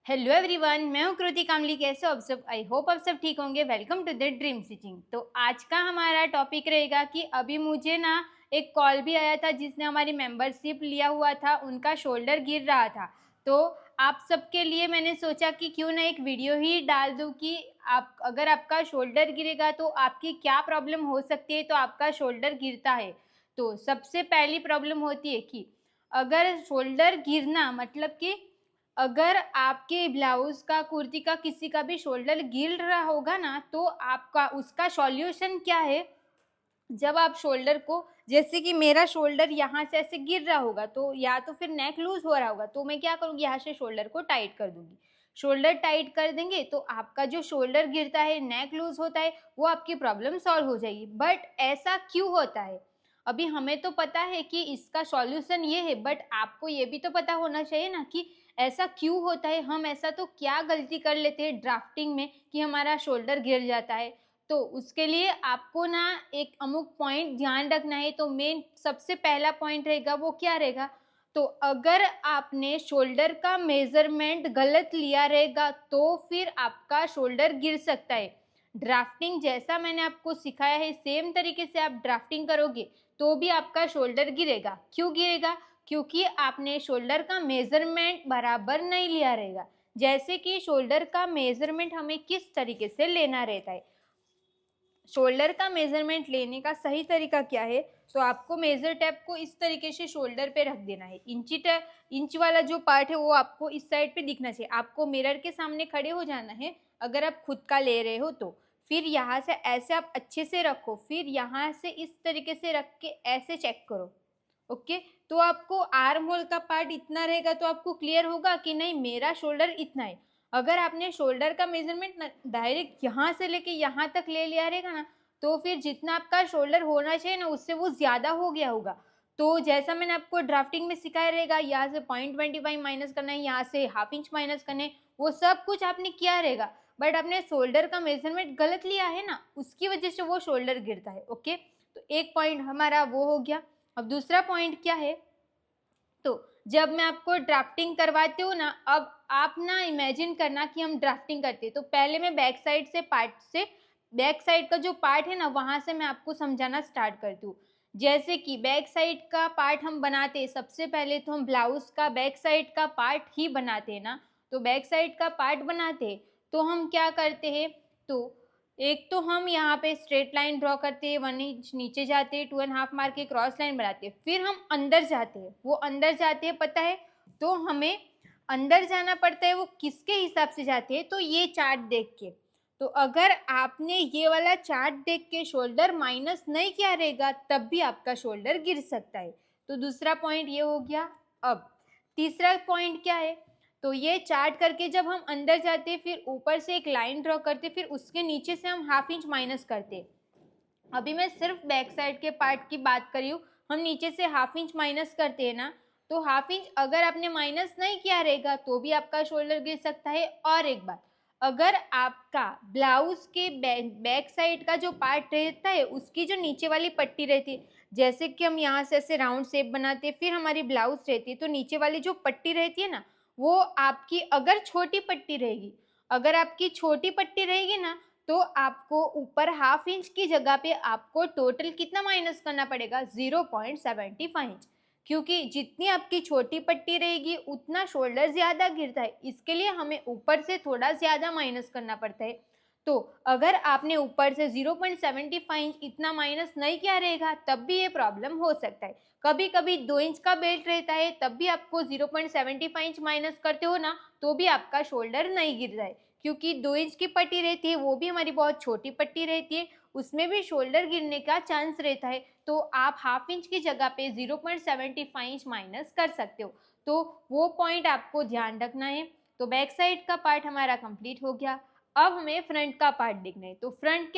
Hello everyone, मैं हूँ कृति कामली। कैसे हो आप सब? आई होप आप सब ठीक होंगे। Welcome to the dream stitching. तो आज का हमारा टॉपिक रहेगा कि अभी मुझे ना एक कॉल भी आया था जिसने हमारी मेंबरशिप लिया हुआ था, उनका शोल्डर गिर रहा था। तो आप सबके लिए मैंने सोचा कि क्यों ना एक वीडियो ही डाल दूँ कि आप अगर आपका शोल्डर गिरेगा तो आपकी क्या प्रॉब्लम हो सकती है। तो आपका शोल्डर गिरता है तो सबसे पहली प्रॉब्लम होती है कि अगर शोल्डर गिरना मतलब कि अगर आपके ब्लाउज का, कुर्ती का, किसी का भी शोल्डर गिर रहा होगा ना, तो आपका उसका सॉल्यूशन क्या है? जब आप शोल्डर को, जैसे कि मेरा शोल्डर यहाँ से ऐसे गिर रहा होगा तो या तो फिर नेक लूज हो रहा होगा, तो मैं क्या करूँगी, यहाँ से शोल्डर को टाइट कर दूंगी। शोल्डर टाइट कर देंगे तो आपका जो शोल्डर गिरता है, नेक लूज होता है, वो आपकी प्रॉब्लम सॉल्व हो जाएगी। बट ऐसा क्यों होता है? अभी हमें तो पता है कि इसका सॉल्यूशन ये है, बट आपको ये भी तो पता होना चाहिए ना कि ऐसा क्यों होता है। हम ऐसा तो क्या गलती कर लेते हैं ड्राफ्टिंग में कि हमारा शोल्डर गिर जाता है। तो उसके लिए आपको ना एक अमुक पॉइंट ध्यान रखना है। तो मेन सबसे पहला पॉइंट रहेगा, वो क्या रहेगा? तो अगर आपने शोल्डर का मेजरमेंट गलत लिया रहेगा तो फिर आपका शोल्डर गिर सकता है। ड्राफ्टिंग जैसा मैंने आपको सिखाया है सेम तरीके से आप ड्राफ्टिंग करोगे तो भी आपका शोल्डर गिरेगा। क्यों गिरेगा? क्योंकि आपने शोल्डर का मेजरमेंट बराबर नहीं लिया रहेगा। जैसे कि शोल्डर का मेजरमेंट हमें किस तरीके से लेना रहता है। शोल्डर का मेजरमेंट लेने का सही तरीका क्या है? तो आपको मेजर टेप को इस तरीके से शोल्डर पे रख देना है। इंच वाला जो पार्ट है वो आपको इस साइड पे दिखना चाहिए। आपको मिरर के सामने खड़े हो जाना है अगर आप खुद का ले रहे हो तो। फिर यहाँ से ऐसे आप अच्छे से रखो, फिर यहाँ से इस तरीके से रख के ऐसे चेक करो। ओके, तो आपको आर्म होल का पार्ट इतना रहेगा तो आपको क्लियर होगा कि नहीं मेरा शोल्डर इतना है। अगर आपने शोल्डर का मेजरमेंट डायरेक्ट यहाँ से लेके यहाँ तक ले लिया रहेगा ना, तो फिर जितना आपका शोल्डर होना चाहिए ना उससे वो ज़्यादा हो गया होगा। तो जैसा मैंने आपको ड्राफ्टिंग में सिखाया रहेगा, यहाँ से 0.25 माइनस करना है, यहाँ से हाफ इंच माइनस करना है, वो सब कुछ आपने किया रहेगा। बट आपने शोल्डर का मेजरमेंट गलत लिया है ना, उसकी वजह से वो शोल्डर गिरता है। ओके, तो एक पॉइंट हमारा वो हो गया। अब दूसरा पॉइंट क्या है? तो जब मैं आपको ड्राफ्टिंग करवाती हूँ ना, अब आप ना इमेजिन करना कि हम ड्राफ्टिंग करते हैं। तो पहले मैं बैक साइड का जो पार्ट है ना, वहाँ से मैं आपको समझाना स्टार्ट करती हूँ। जैसे कि बैक साइड का पार्ट हम बनाते हैं, सबसे पहले तो हम ब्लाउज का बैक साइड का पार्ट ही बनाते हैं ना। तो बैक साइड का पार्ट बनाते हैं तो हम क्या करते हैं? तो एक तो हम यहाँ पे स्ट्रेट लाइन ड्रॉ करते हैं, 1 इंच नीचे जाते हैं, 2.5 मार्क के क्रॉस लाइन बनाते हैं, फिर हम अंदर जाते हैं। वो अंदर जाते हैं पता है? तो हमें अंदर जाना पड़ता है, वो किसके हिसाब से जाते हैं? तो ये चार्ट देख के। तो अगर आपने ये वाला चार्ट देख के शोल्डर माइनस नहीं किया रहेगा तब भी आपका शोल्डर गिर सकता है। तो दूसरा पॉइंट ये हो गया। अब तीसरा पॉइंट क्या है? तो ये चार्ट करके जब हम अंदर जाते फिर ऊपर से एक लाइन ड्रॉ करते, फिर उसके नीचे से हम हाफ इंच माइनस करते। अभी मैं सिर्फ बैक साइड के पार्ट की बात करी हूँ। हम नीचे से हाफ इंच माइनस करते हैं ना, तो हाफ इंच अगर आपने माइनस नहीं किया रहेगा तो भी आपका शोल्डर गिर सकता है। और एक बात, अगर आपका ब्लाउज के बैक साइड का जो पार्ट रहता है उसकी जो नीचे वाली पट्टी रहती है, जैसे कि हम यहाँ से ऐसे राउंड शेप बनाते हैं, फिर हमारी ब्लाउज रहती है, तो नीचे वाली जो पट्टी रहती है ना, वो आपकी अगर छोटी पट्टी रहेगी, अगर आपकी छोटी पट्टी रहेगी ना, तो आपको ऊपर हाफ इंच की जगह पे आपको टोटल कितना माइनस करना पड़ेगा? 0.75 इंच। क्योंकि जितनी आपकी छोटी पट्टी रहेगी उतना शोल्डर ज़्यादा गिरता है, इसके लिए हमें ऊपर से थोड़ा ज़्यादा माइनस करना पड़ता है। तो अगर आपने ऊपर से 0.75 इंच इतना माइनस नहीं किया रहेगा तब भी ये प्रॉब्लम हो सकता है। कभी कभी 2 इंच का बेल्ट रहता है तब भी आपको 0.75 इंच माइनस करते हो ना, तो भी आपका शोल्डर नहीं गिर रहा है। क्योंकि 2 इंच की पट्टी रहती है, वो भी हमारी बहुत छोटी पट्टी रहती है, उसमें भी शोल्डर गिरने का चांस रहता है। तो आप हाफ इंच की जगह पे 0.75 इंच माइनस कर सकते हो। तो वो पॉइंट आपको ध्यान रखना है। तो बैक साइड का पार्ट हमारा कंप्लीट हो गया। अब हमें फ्रंट का पार्ट देखना है। तो फ्रंट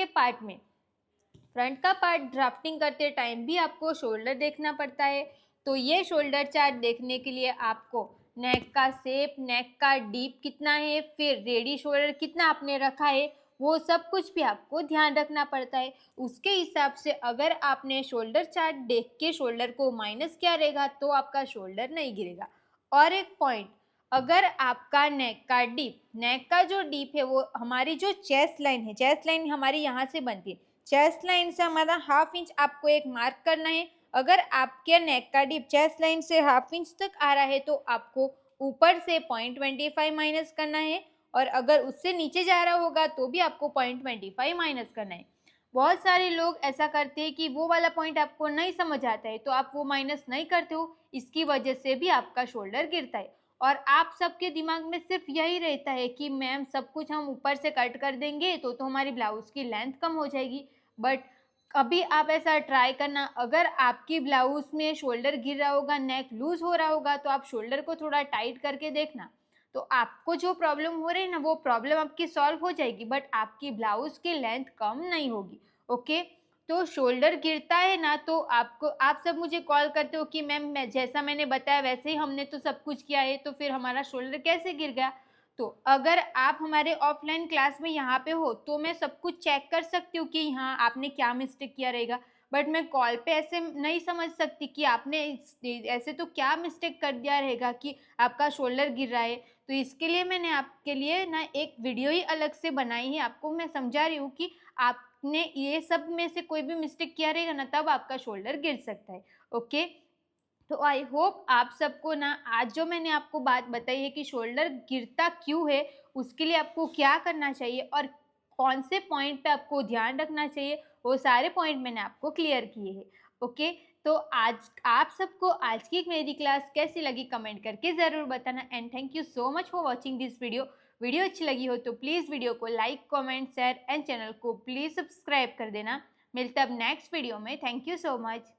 का पार्ट ड्राफ्टिंग करते टाइम भी आपको शोल्डर देखना पड़ता है। तो ये शोल्डर चार्ट देखने के लिए आपको नेक का शेप, नेक का डीप कितना है, फिर रेडी शोल्डर कितना आपने रखा है, वो सब कुछ भी आपको ध्यान रखना पड़ता है। उसके हिसाब से अगर आपने शोल्डर चार्ट देख के शोल्डर को माइनस किया रहेगा तो आपका शोल्डर नहीं गिरेगा। और एक पॉइंट, अगर आपका नेक का जो डीप है वो हमारी जो चेस्ट लाइन है, चेस्ट लाइन हमारी यहाँ से बनती है, चेस्ट लाइन से हमारा 1/2 इंच आपको एक मार्क करना है। अगर आपके नेक का डीप चेस्ट लाइन से 1/2 इंच तक आ रहा है तो आपको ऊपर से 0.25 माइनस करना है, और अगर उससे नीचे जा रहा होगा तो भी आपको 0.25 माइनस करना है। बहुत सारे लोग ऐसा करते हैं कि वो वाला पॉइंट आपको नहीं समझ आता है तो आप वो माइनस नहीं करते हो, इसकी वजह से भी आपका शोल्डर गिरता है। और आप सबके दिमाग में सिर्फ यही रहता है कि मैम सब कुछ हम ऊपर से कट कर देंगे तो हमारी ब्लाउज की लेंथ कम हो जाएगी। बट अभी आप ऐसा ट्राई करना, अगर आपकी ब्लाउज में शोल्डर गिर रहा होगा, नेक लूज हो रहा होगा, तो आप शोल्डर को थोड़ा टाइट करके देखना, तो आपको जो प्रॉब्लम हो रही है ना वो प्रॉब्लम आपकी सॉल्व हो जाएगी, बट आपकी ब्लाउज की लेंथ कम नहीं होगी। ओके, तो शोल्डर गिरता है ना तो आपको, आप सब मुझे कॉल करते हो कि मैम मैं जैसा मैंने बताया वैसे ही हमने तो सब कुछ किया है, तो फिर हमारा शोल्डर कैसे गिर गया। तो अगर आप हमारे ऑफलाइन क्लास में यहाँ पे हो तो मैं सब कुछ चेक कर सकती हूँ कि यहाँ आपने क्या मिस्टेक किया रहेगा, बट मैं कॉल पे ऐसे नहीं समझ सकती कि आपने ऐसे तो क्या मिस्टेक कर दिया रहेगा कि आपका शोल्डर गिर रहा है। तो इसके लिए मैंने आपके लिए ना एक वीडियो ही अलग से बनाई है, आपको मैं समझा रही हूँ कि आपने ये सब में से कोई भी मिस्टेक किया रहेगा ना तब आपका शोल्डर गिर सकता है। ओके, तो आई होप आप सबको ना आज जो मैंने आपको बात बताई है कि शोल्डर गिरता क्यों है, उसके लिए आपको क्या करना चाहिए और कौन से पॉइंट पे आपको ध्यान रखना चाहिए, वो सारे पॉइंट मैंने आपको क्लियर किए हैं। ओके, तो आज आप सबको आज की मेरी क्लास कैसी लगी कमेंट करके ज़रूर बताना, and thank you so much for watching this video. Video अच्छी लगी हो तो प्लीज़ वीडियो को like, comment, share and channel को प्लीज़ सब्सक्राइब कर देना। मिलते अब नेक्स्ट वीडियो में। Thank you so much.